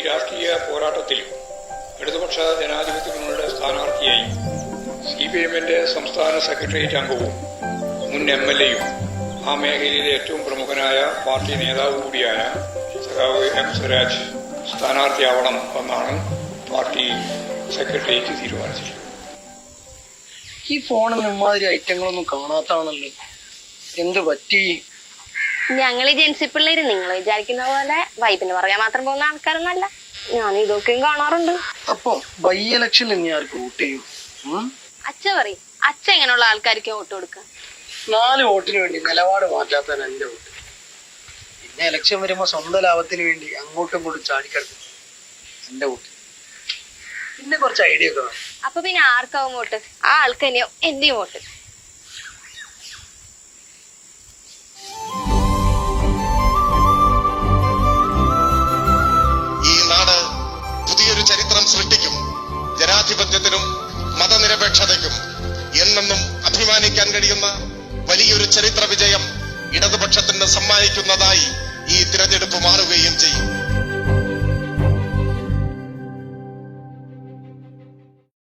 രാഷ്ട്രീയ പോരാട്ടത്തിൽ ഇടതുപക്ഷ ജനാധിപത്യ മുന്നണിയുടെ സ്ഥാനാർത്ഥിയായി CPM-ന്റെ സംസ്ഥാന സെക്രട്ടേറിയറ്റ് അംഗവും മുൻ MLA-യും ആ മേഖലയിലെ ഏറ്റവും പ്രമുഖനായ പാർട്ടി നേതാവ് കൂടിയായ സഖാവ് M. സ്വരാജ് സ്ഥാനാർത്ഥിയാവണം എന്നാണ് പാർട്ടി സെക്രട്ടേറിയറ്റ് തീരുമാനിച്ചിട്ടുള്ളത്. ഈ ഫോണിൽ ഇമാതിരി ഐറ്റങ്ങളൊന്നും കാണാത്താണല്ലോ, എന്ത് പറ്റി? ഞങ്ങൾ ജെൻസി പിള്ളേര് നിങ്ങൾ വിചാരിക്കുന്ന പോലെ വൈബിന് പറയാൻ മാത്രം പോകുന്ന ആൾക്കാരൊന്നല്ല. ഞാൻ ഇതൊക്കെയും കാണാറുണ്ട്. അപ്പൊ ബൈ ഇലക്ഷനിൽ ഇനി ആർക്ക് വോട്ട് ചെയ്യും? അച്ഛ പറയും, അച്ഛ എങ്ങനെയുള്ള ആൾക്കാർക്ക് വോട്ട് കൊടുക്കുക? 4 വോട്ടിന് വേണ്ടി നിലപാട് മാറ്റാത്തതാണ് എന്റെ വോട്ട്. പിന്നെ ഇലക്ഷൻ വരുമ്പോ സ്വന്തം ലാഭത്തിന് വേണ്ടി അങ്ങോട്ടും ഇങ്ങോട്ടും ചാടിക്കിടക്കും എന്റെ വോട്ട്. പിന്നെ കുറച്ച് ഐഡിയ ഒക്കെ വേണം. അപ്പൊ പിന്നെ ആർക്കാവും വോട്ട്? ആ ആൾക്ക് തന്നെയോ എന്റെയും വോട്ട്. ഈ നാട് പുതിയൊരു ചരിത്രം സൃഷ്ടിക്കും. ജനാധിപത്യത്തിനും മതനിരപേക്ഷതയ്ക്കും എന്നെന്നും അഭിമാനിക്കാൻ കഴിയുന്ന വലിയൊരു ചരിത്ര വിജയം ഇടതുപക്ഷത്തിന് സമ്മാനിക്കുന്നതായി ഈ തിരഞ്ഞെടുപ്പ് മാറുകയും ചെയ്യും.